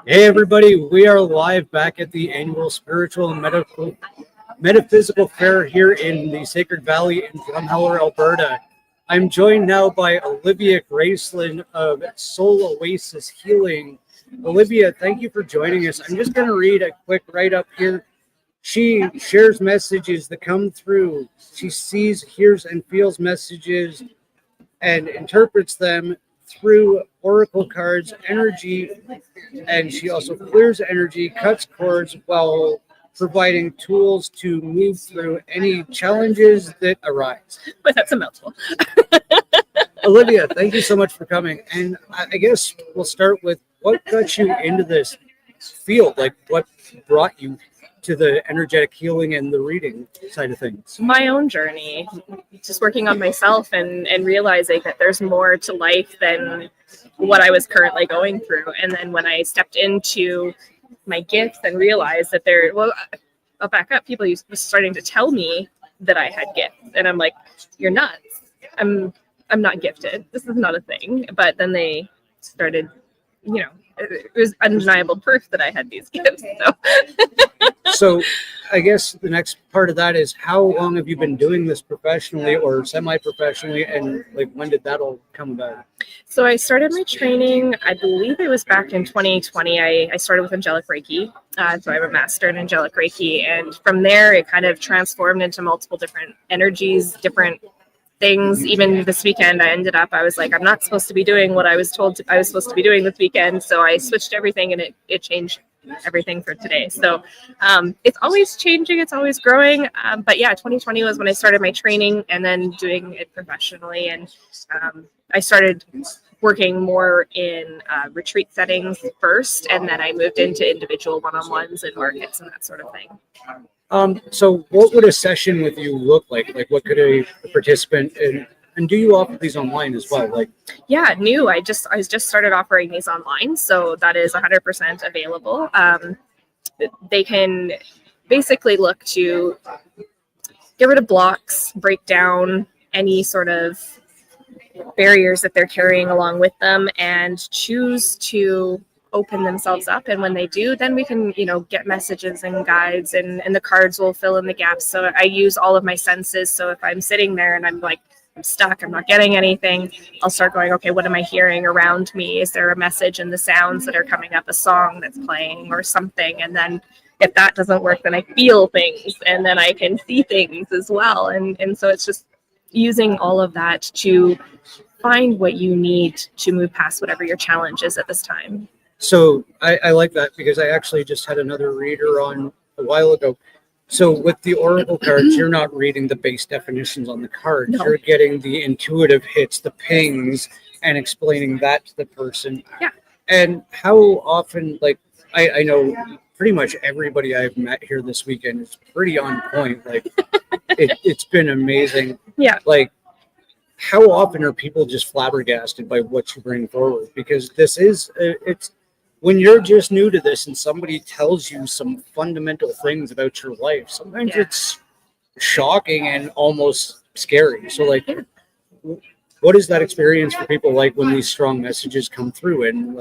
Hey everybody, we are live back at the annual Spiritual and Metaphysical Fair here in the Sacred Valley in Drumheller, Alberta. I'm joined now by Olivia Gracelin of Oasis Healing. Olivia, thank you for joining us. I'm just going to read a quick write-up here. She shares messages that come through. She sees, hears, and feels messages and interprets them through oracle cards, energy, and she also clears energy, cuts cords while providing tools to move through any challenges that arise. But that's a mouthful. Olivia, thank you so much for coming. And I guess we'll start with what got you into this field? Like, what brought you to the energetic healing and the reading side of things? My own journey, just working on myself and realizing that there's more to life than what I was currently going through. And then when I stepped into my gifts and realized that I'll back up. People were starting to tell me that I had gifts, and I'm like, "You're nuts. I'm not gifted. This is not a thing." But then they started, it was undeniable proof that I had these gifts. So I guess the next part of that is, how long have you been doing this professionally or semi-professionally, and like when did that all come about? So I started my training, I believe it was back in 2020. I started with Angelic Reiki. So I'm a master in Angelic Reiki. And from there, it kind of transformed into multiple different energies, different things. Even this weekend, I was like, I'm not supposed to be doing what I was told I was supposed to be doing this weekend. So I switched everything, and it changed everything for today. So it's always changing, it's always growing. But yeah, 2020 was when I started my training and then doing it professionally. And I started working more in retreat settings first, and then I moved into individual one-on-ones and markets and that sort of thing. So what would a session with you look like? Like, what could a participant, and do you offer these online as well? Yeah, new. I just started offering these online, so that is 100% available. They can basically look to get rid of blocks, break down any sort of barriers that they're carrying along with them, and choose to open themselves up. And when they do, then we can, get messages and guides, and the cards will fill in the gaps. So I use all of my senses. So if I'm sitting there and I'm like, I'm stuck, I'm not getting anything, I'll start going, okay, what am I hearing around me? Is there a message in the sounds that are coming up, a song that's playing or something? And then if that doesn't work, then I feel things, and then I can see things as well. And so it's just using all of that to find what you need to move past whatever your challenge is at this time. So I like that, because I actually just had another reader on a while ago. So with the oracle cards, you're not reading the base definitions on the cards. No. You're getting the intuitive hits, the pings, and explaining that to the person. Yeah. And how often, I know pretty much everybody I've met here this weekend is pretty on point. It's been amazing. Yeah. How often are people just flabbergasted by what you bring forward? Because this is, when you're just new to this and somebody tells you some fundamental things about your life, sometimes it's shocking and almost scary. So what is that experience for people like when these strong messages come through? And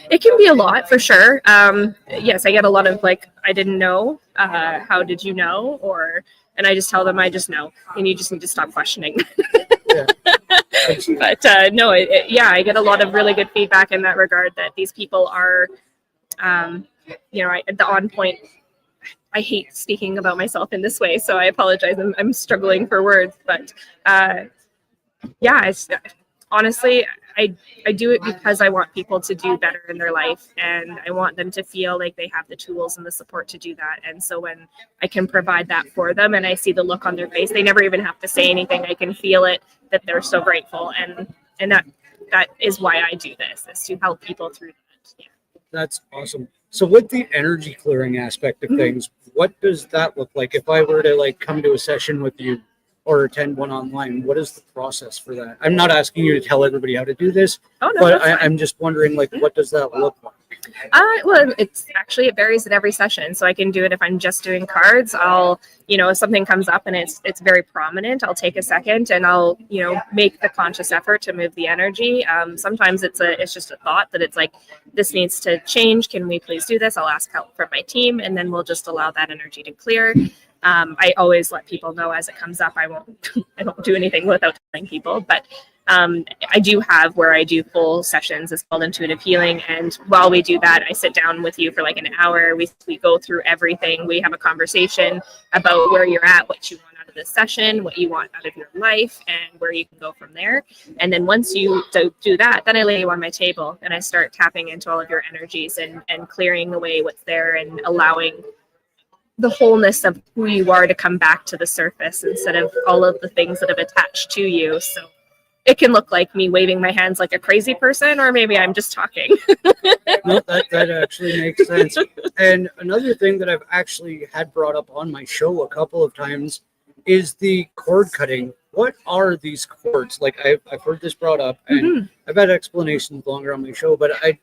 it can be a lot, for sure. Yes, I get a lot of I didn't know. How did you know? And I just tell them, I just know, and you just need to stop questioning. Yeah. But no, I get a lot of really good feedback in that regard, that these people are, the on point. I hate speaking about myself in this way, so I apologize. I'm struggling for words, but honestly, I do it because I want people to do better in their life, and I want them to feel like they have the tools and the support to do that. And so when I can provide that for them, and I see the look on their face, they never even have to say anything. I can feel it, that they're so grateful, and that is why I do this, is to help people through that. Yeah. That's awesome. So with the energy clearing aspect of things, what does that look like? If I were to come to a session with you, or attend one online, what is the process for that? I'm not asking you to tell everybody how to do this, Oh no, but that's fine. I'm just wondering, like, what does that look like? Well, it varies at every session. So I can do it if I'm just doing cards. I'll, if something comes up and it's very prominent, I'll take a second and I'll, make the conscious effort to move the energy. Sometimes it's just a thought that it's like, this needs to change. Can we please do this? I'll ask help from my team, and then we'll just allow that energy to clear. I always let people know as it comes up. I don't do anything without telling people, but I do have where I do full sessions. It's called intuitive healing. And while we do that, I sit down with you for like an hour. We go through everything. We have a conversation about where you're at, what you want out of this session, what you want out of your life, and where you can go from there. And then once you do that, then I lay you on my table and I start tapping into all of your energies and clearing away what's there and allowing the wholeness of who you are to come back to the surface instead of all of the things that have attached to you. So it can look like me waving my hands like a crazy person, or maybe I'm just talking. No, that actually makes sense. And another thing that I've actually had brought up on my show a couple of times is the cord cutting. What are these cords? Like, I've heard this brought up, and I've had explanations longer on my show, but I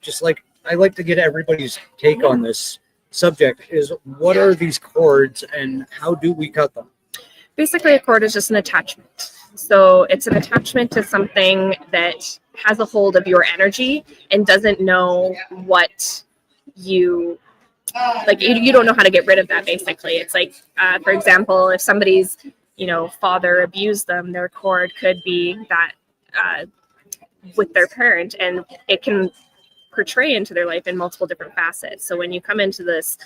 like to get everybody's take on this subject. Is what are these cords and how do we cut them? Basically, a cord is just an attachment. So it's an attachment to something that has a hold of your energy and doesn't know what you like. You don't know how to get rid of that. Basically, it's like, for example, if somebody's father abused them, their cord could be that with their parent, and it can portray into their life in multiple different facets. So when you come into this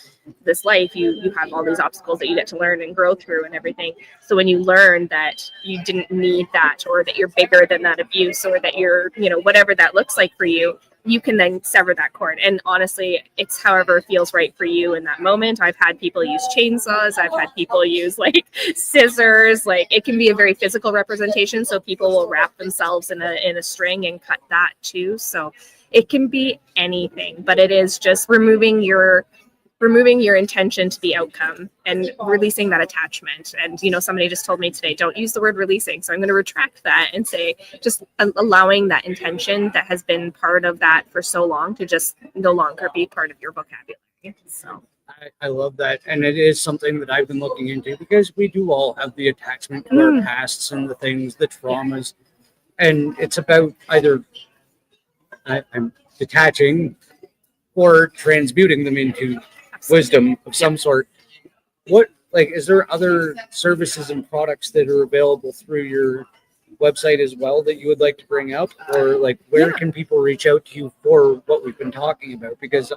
life, you have all these obstacles that you get to learn and grow through and everything. So when you learn that you didn't need that, or that you're bigger than that abuse, or that you're, whatever that looks like for you, you can then sever that cord. And honestly, it's however feels right for you in that moment. I've had people use chainsaws. I've had people use like scissors. Like, it can be a very physical representation. So people will wrap themselves in a string and cut that too. So it can be anything, but it is just removing your intention to the outcome and releasing that attachment. And, somebody just told me today, don't use the word releasing. So I'm going to retract that and say, just allowing that intention that has been part of that for so long to just no longer be part of your vocabulary. So I love that. And it is something that I've been looking into, because we do all have the attachment to our pasts and the things, the traumas. And it's about either I'm detaching or transmuting them into wisdom of some sort. What, is there other services and products that are available through your website as well that you would like to bring up? Or where can people reach out to you for what we've been talking about? Because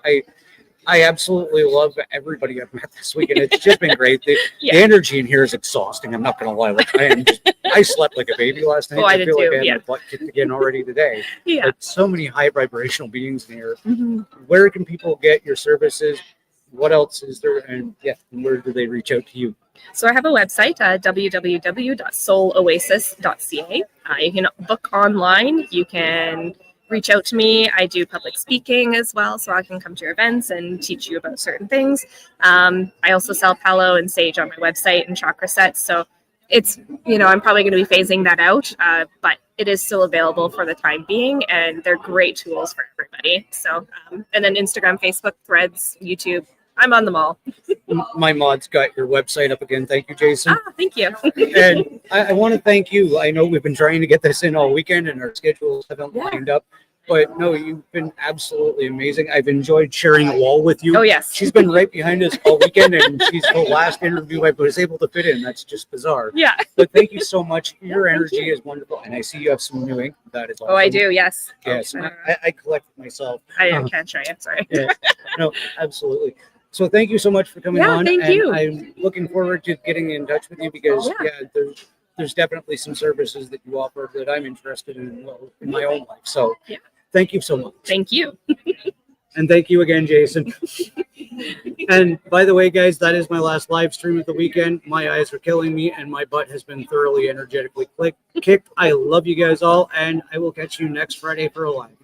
I absolutely love everybody I've met this week, and it's just been great. The energy in here is exhausting. I'm not going to lie. I slept like a baby last night. Oh, I did feel too. like I had my butt kicked again already today. Yeah. So many high vibrational beings in here. Where can people get your services? What else is there? And where do they reach out to you? So I have a website, www.souloasis.ca. You can book online. You can reach out to me. I do public speaking as well, so I can come to your events and teach you about certain things. I also sell Palo and Sage on my website and chakra sets. So it's, I'm probably going to be phasing that out, but it is still available for the time being, and they're great tools for everybody. So, and then Instagram, Facebook, Threads, YouTube, I'm on them all. My mod's got your website up again. Thank you, Jason. Thank you. And I want to thank you. I know we've been trying to get this in all weekend and our schedules haven't lined up. But no, you've been absolutely amazing. I've enjoyed sharing a wall with you. Oh, yes. She's been right behind us all weekend, and she's the last interview I was able to fit in. That's just bizarre. Yeah. But thank you so much. Your energy is wonderful. And I see you have some new ink. That is awesome. Oh, I do. Yes. Yes. I collect myself. I can't show you. Sorry. Yeah. No, absolutely. So thank you so much for coming on. Thank you. I'm looking forward to getting in touch with you, because there's definitely some services that you offer that I'm interested in in my own life. So thank you so much. Thank you. And thank you again, Jason. And by the way, guys, that is my last live stream of the weekend. My eyes are killing me, and my butt has been thoroughly energetically kicked. I love you guys all, and I will catch you next Friday for a live.